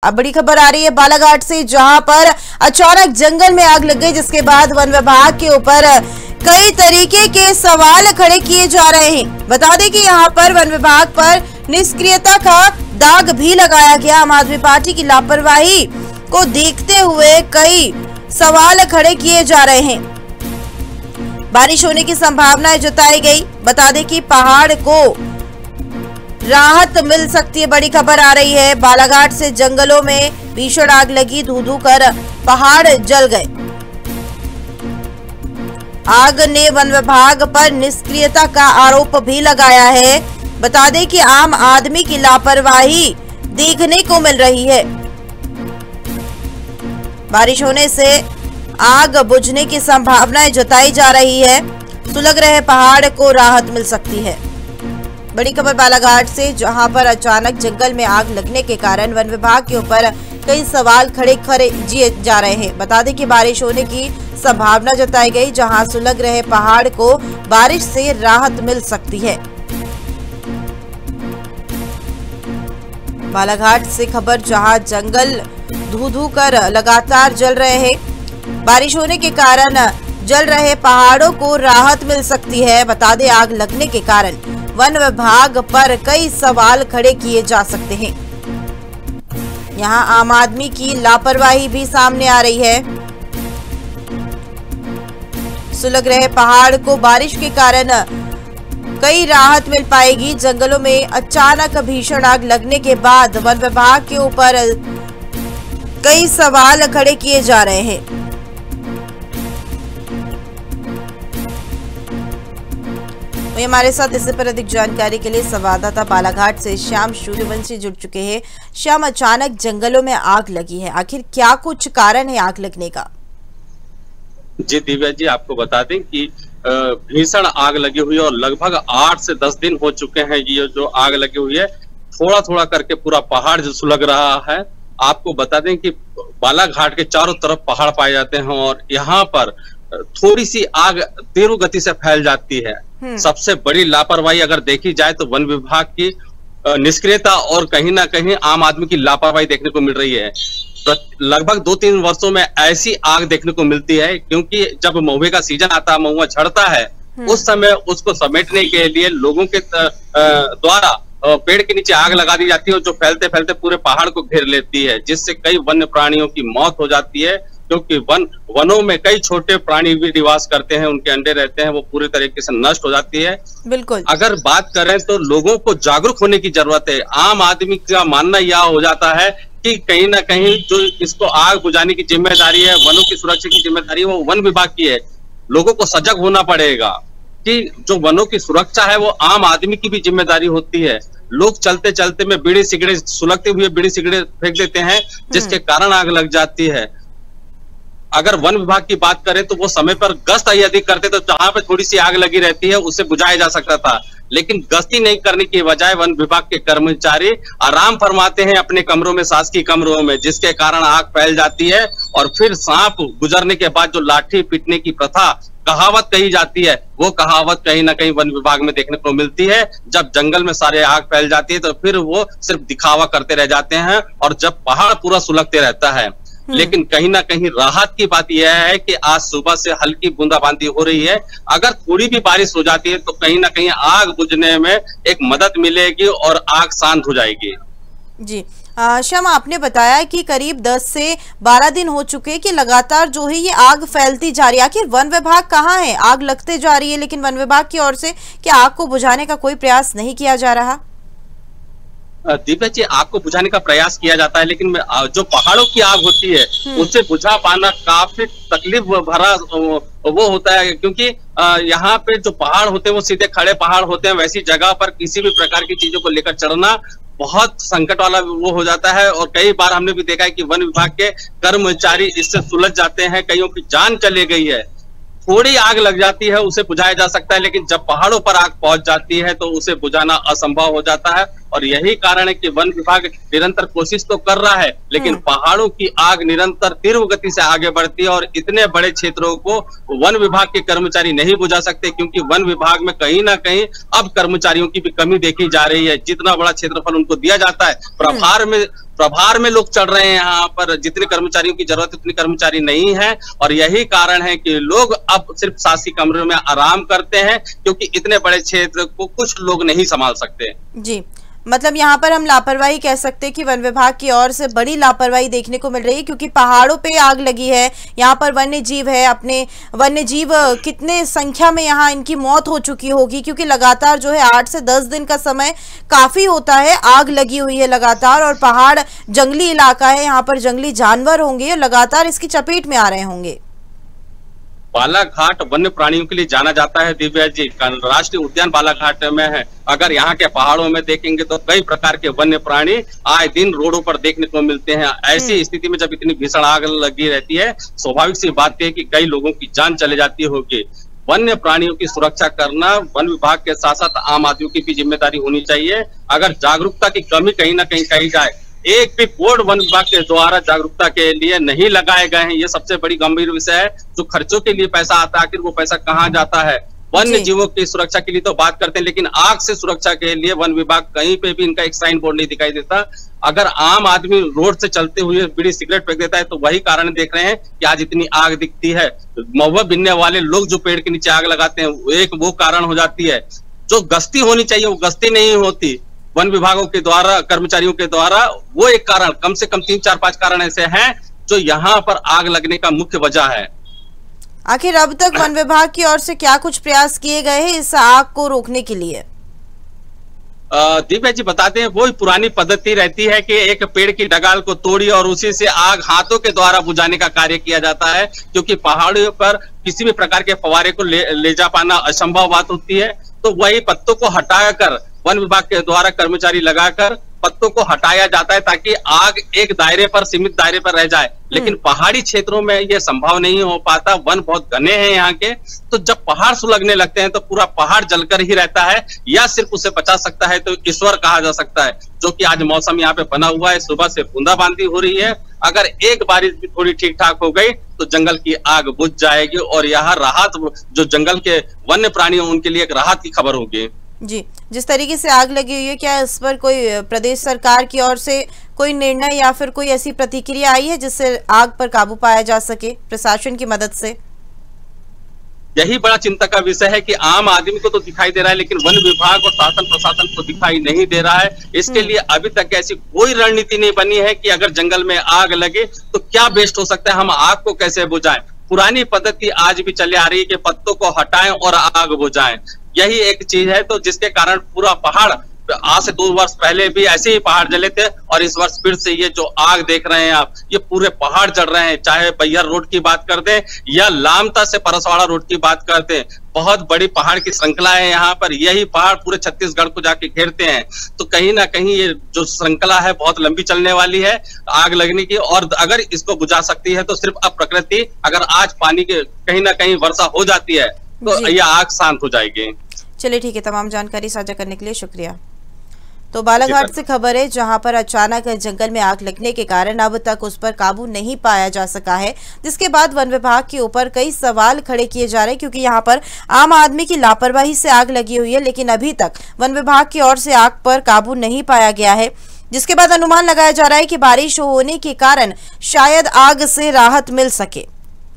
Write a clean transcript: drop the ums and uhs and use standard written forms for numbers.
अब बड़ी खबर आ रही है बालाघाट से, जहां पर अचानक जंगल में आग लग गई, जिसके बाद वन विभाग के ऊपर कई तरीके के सवाल खड़े किए जा रहे हैं। बता दें कि यहां पर वन विभाग पर निष्क्रियता का दाग भी लगाया गया। आम आदमी पार्टी की लापरवाही को देखते हुए कई सवाल खड़े किए जा रहे हैं। बारिश होने की संभावनाएं जताई गई। बता दें कि पहाड़ को राहत मिल सकती है। बड़ी खबर आ रही है, बालाघाट से जंगलों में भीषण आग लगी, धू धू कर पहाड़ जल गए। आग ने वन विभाग पर निष्क्रियता का आरोप भी लगाया है। बता दें कि आम आदमी की लापरवाही देखने को मिल रही है। बारिश होने से आग बुझने की संभावनाएं जताई जा रही है। सुलग रहे पहाड़ को राहत मिल सकती है। बड़ी खबर बालाघाट से, जहां पर अचानक जंगल में आग लगने के कारण वन विभाग के ऊपर कई सवाल खड़े किए जा रहे हैं। बता दें कि बारिश होने की संभावना जताई गई, जहां सुलग रहे पहाड़ को बारिश से राहत मिल सकती है। बालाघाट से खबर, जहां जंगल धू धू कर लगातार जल रहे हैं। बारिश होने के कारण जल रहे पहाड़ों को राहत मिल सकती है। बता दें, आग लगने के कारण वन विभाग पर कई सवाल खड़े किए जा सकते हैं। यहां आम आदमी की लापरवाही भी सामने आ रही है। सुलग रहे पहाड़ को बारिश के कारण कई राहत मिल पाएगी। जंगलों में अचानक भीषण आग लगने के बाद वन विभाग के ऊपर कई सवाल खड़े किए जा रहे हैं। हमारे साथ इससे पर अधिक जानकारी के लिए संवाददाता बालाघाट से श्याम सूर्यवंशी जुड़ चुके हैं। श्याम, अचानक जंगलों में आग लगी है, आखिर क्या कुछ कारण है आग लगने का? जी दिव्या जी, आपको बता दें कि भीषण आग लगी हुई है और लगभग 8 से 10 दिन हो चुके हैं ये जो आग लगी हुई है। थोड़ा थोड़ा करके पूरा पहाड़ जो सुलग रहा है। आपको बता दें कि बालाघाट के चारों तरफ पहाड़ पाए जाते हैं और यहाँ पर थोड़ी सी आग तेज गति से फैल जाती है। सबसे बड़ी लापरवाही अगर देखी जाए तो वन विभाग की निष्क्रियता और कहीं ना कहीं आम आदमी की लापरवाही देखने को मिल रही है। लगभग 2-3 वर्षों में ऐसी आग देखने को मिलती है, क्योंकि जब महुए का सीजन आता है, महुआ झड़ता है, उस समय उसको समेटने के लिए लोगों के द्वारा पेड़ के नीचे आग लगा दी जाती है, जो फैलते फैलते पूरे पहाड़ को घेर लेती है, जिससे कई वन्य प्राणियों की मौत हो जाती है। क्योंकि वनों में कई छोटे प्राणी भी निवास करते हैं, उनके अंडे रहते हैं, वो पूरी तरीके से नष्ट हो जाती है। बिल्कुल। अगर बात करें तो लोगों को जागरूक होने की जरूरत है। आम आदमी का मानना यह हो जाता है कि कहीं ना कहीं जो इसको आग बुझाने की जिम्मेदारी है, वनों की सुरक्षा की जिम्मेदारी है, वो वन विभाग की है। लोगों को सजग होना पड़ेगा कि जो वनों की सुरक्षा है वो आम आदमी की भी जिम्मेदारी होती है। लोग चलते चलते में बीड़ी सिगरेट, सुलगते हुए बीड़ी सिगरेट फेंक देते हैं, जिसके कारण आग लग जाती है। अगर वन विभाग की बात करें तो वो समय पर गश्त यदि करते तो जहां पे थोड़ी सी आग लगी रहती है उसे बुझाया जा सकता था, लेकिन गश्ती नहीं करने की बजाय वन विभाग के कर्मचारी आराम फरमाते हैं अपने कमरों में, शासकीय कमरों में, जिसके कारण आग फैल जाती है। और फिर सांप गुजरने के बाद जो लाठी पीटने की प्रथा, कहावत कही जाती है, वो कहावत कहीं ना कहीं वन विभाग में देखने को मिलती है। जब जंगल में सारे आग फैल जाती है तो फिर वो सिर्फ दिखावा करते रह जाते हैं और जब पहाड़ पूरा सुलगते रहता है। लेकिन कहीं ना कहीं राहत की बात यह है कि आज सुबह से हल्की बूंदाबांदी हो रही है। अगर थोड़ी भी बारिश हो जाती है तो कहीं ना कहीं आग बुझने में एक मदद मिलेगी और आग शांत हो जाएगी। जी श्याम, आपने बताया कि करीब 10 से 12 दिन हो चुके हैं कि लगातार जो है ये आग फैलती जा रही है। आखिर वन विभाग कहाँ है? आग लगते जा रही है, लेकिन वन विभाग की ओर से क्या आग को बुझाने का कोई प्रयास नहीं किया जा रहा? दिव्या जी, आग को बुझाने का प्रयास किया जाता है, लेकिन जो पहाड़ों की आग होती है उससे बुझा पाना काफी तकलीफ भरा वो होता है, क्योंकि यहाँ पे जो पहाड़ होते हैं वो सीधे खड़े पहाड़ होते हैं। वैसी जगह पर किसी भी प्रकार की चीजों को लेकर चढ़ना बहुत संकट वाला वो हो जाता है। और कई बार हमने भी देखा है कि वन विभाग के कर्मचारी इससे सुलझ जाते हैं, कईयों की जान चली गई है। थोड़ी आग लग जाती है उसे बुझाया जा सकता है, लेकिन जब पहाड़ों पर आग पहुंच जाती है तो उसे बुझाना असंभव हो जाता है। और यही कारण है कि वन विभाग निरंतर कोशिश तो कर रहा है, लेकिन पहाड़ों की आग निरंतर तीव्र गति से आगे बढ़ती है और इतने बड़े क्षेत्रों को वन विभाग के कर्मचारी नहीं बुझा सकते, क्योंकि वन विभाग में कहीं ना कहीं अब कर्मचारियों की भी कमी देखी जा रही है। जितना बड़ा क्षेत्रफल उनको दिया जाता है, प्रभार में लोग चढ़ रहे हैं, यहाँ पर जितने कर्मचारियों की जरूरत है उतने कर्मचारी नहीं है। और यही कारण है कि लोग अब सिर्फ शासी कमरे में आराम करते हैं, क्योंकि इतने बड़े क्षेत्र को कुछ लोग नहीं संभाल सकते। जी, मतलब यहाँ पर हम लापरवाही कह सकते हैं कि वन विभाग की ओर से बड़ी लापरवाही देखने को मिल रही है, क्योंकि पहाड़ों पे आग लगी है, यहाँ पर वन्य जीव है, अपने वन्य जीव कितने संख्या में यहाँ इनकी मौत हो चुकी होगी, क्योंकि लगातार जो है 8 से 10 दिन का समय काफी होता है, आग लगी हुई है लगातार, और पहाड़ जंगली इलाका है, यहाँ पर जंगली जानवर होंगे और लगातार इसकी चपेट में आ रहे होंगे। बालाघाट वन्य प्राणियों के लिए जाना जाता है दिव्या जी, राष्ट्रीय उद्यान बालाघाट में है। अगर यहाँ के पहाड़ों में देखेंगे तो कई प्रकार के वन्य प्राणी आए दिन रोडों पर देखने को मिलते हैं। ऐसी स्थिति में जब इतनी भीषण आग लगी रहती है, स्वाभाविक सी बात है कि कई लोगों की जान चले जाती होगी। वन्य प्राणियों की सुरक्षा करना वन विभाग के साथ साथ आम आदमियों की भी जिम्मेदारी होनी चाहिए। अगर जागरूकता की कमी कहीं ना कहीं कही जाए, एक भी बोर्ड वन विभाग के द्वारा जागरूकता के लिए नहीं लगाए गए हैं, ये सबसे बड़ी गंभीर विषय है। जो खर्चों के लिए पैसा आता है, आखिर वो पैसा कहाँ जाता है? वन्य जीवों की सुरक्षा के लिए तो बात करते हैं, लेकिन आग से सुरक्षा के लिए वन विभाग कहीं पे भी इनका एक साइन बोर्ड नहीं दिखाई देता। अगर आम आदमी रोड से चलते हुए बीड़ी सिगरेट फेंक देता है तो वही कारण देख रहे हैं कि आज इतनी आग दिखती है। महुआ बिनने वाले लोग जो पेड़ के नीचे आग लगाते हैं, एक वो कारण हो जाती है। जो गश्ती होनी चाहिए वो गश्ती नहीं होती वन विभागों के द्वारा, कर्मचारियों के द्वारा, वो एक कारण, कम से कम 3, 4, 5 कारण ऐसे हैं जो यहाँ पर आग लगने का मुख्य वजह है। आखिर अब तक वन विभाग की ओर से क्या कुछ प्रयास किए गए हैं इस आग को रोकने के लिए? दिव्या जी बताते हैं, वही पुरानी पद्धति रहती है कि एक पेड़ की डगाल को तोड़ी और उसी से आग हाथों के द्वारा बुझाने का कार्य किया जाता है, क्योंकि पहाड़ियों पर किसी भी प्रकार के फवारे को ले जा पाना असंभव बात होती है। तो वही पत्तों को हटाकर वन विभाग के द्वारा कर्मचारी लगाकर पत्तों को हटाया जाता है, ताकि आग एक दायरे पर, सीमित दायरे पर रह जाए। लेकिन पहाड़ी क्षेत्रों में यह संभव नहीं हो पाता, वन बहुत घने हैं यहाँ के। तो जब पहाड़ सुलगने लगते हैं तो पूरा पहाड़ जलकर ही रहता है, या सिर्फ उसे बचा सकता है तो ईश्वर कहा जा सकता है। जो कि आज मौसम यहाँ पे बना हुआ है, सुबह से बूंदाबांदी हो रही है। अगर एक बारिश भी थोड़ी ठीक ठाक हो गई तो जंगल की आग बुझ जाएगी, और यहाँ राहत, जो जंगल के वन्य प्राणी उनके लिए एक राहत की खबर होगी। जी, जिस तरीके से आग लगी हुई है, क्या इस पर कोई प्रदेश सरकार की ओर से कोई निर्णय या फिर कोई ऐसी प्रतिक्रिया आई है जिससे आग पर काबू पाया जा सके प्रशासन की मदद से? यही बड़ा चिंता का विषय है कि आम आदमी को तो दिखाई दे रहा है, लेकिन वन विभाग और शासन प्रशासन को दिखाई नहीं दे रहा है। इसके लिए अभी तक ऐसी कोई रणनीति नहीं बनी है कि अगर जंगल में आग लगे तो क्या बेस्ट हो सकता है, हम आग को कैसे बुझाएं। पुरानी पद्धति आज भी चली आ रही है कि पत्तों को हटाएं और आग बुझाएं, यही एक चीज है। तो जिसके कारण पूरा पहाड़, आज से 2 वर्ष पहले भी ऐसे ही पहाड़ जले थे, और इस वर्ष फिर से ये जो आग देख रहे हैं आप, ये पूरे पहाड़ जल रहे हैं। चाहे बैहर रोड की बात कर दें या लामता से परसवाड़ा रोड की बात करते हैं, बहुत बड़ी पहाड़ की श्रृंखला है यहाँ पर। यही पहाड़ पूरे छत्तीसगढ़ को जाके घेरते हैं। तो कहीं ना कहीं ये जो श्रृंखला है बहुत लंबी चलने वाली है आग लगने की, और अगर इसको बुझा सकती है तो सिर्फ अब प्रकृति, अगर आज पानी के कहीं ना कहीं वर्षा हो जाती है तो यह आग शांत हो जाएगी। चलिए ठीक है, तमाम जानकारी साझा करने के लिए शुक्रिया। तो बालाघाट से खबर है, जहां पर अचानक जंगल में आग लगने के कारण अब तक उस पर काबू नहीं पाया जा सका है, जिसके बाद वन विभाग के ऊपर कई सवाल खड़े किए जा रहे हैं, क्योंकि यहां पर आम आदमी की लापरवाही से आग लगी हुई है, लेकिन अभी तक वन विभाग की ओर से आग पर काबू नहीं पाया गया है, जिसके बाद अनुमान लगाया जा रहा है कि बारिश होने के कारण शायद आग से राहत मिल सके।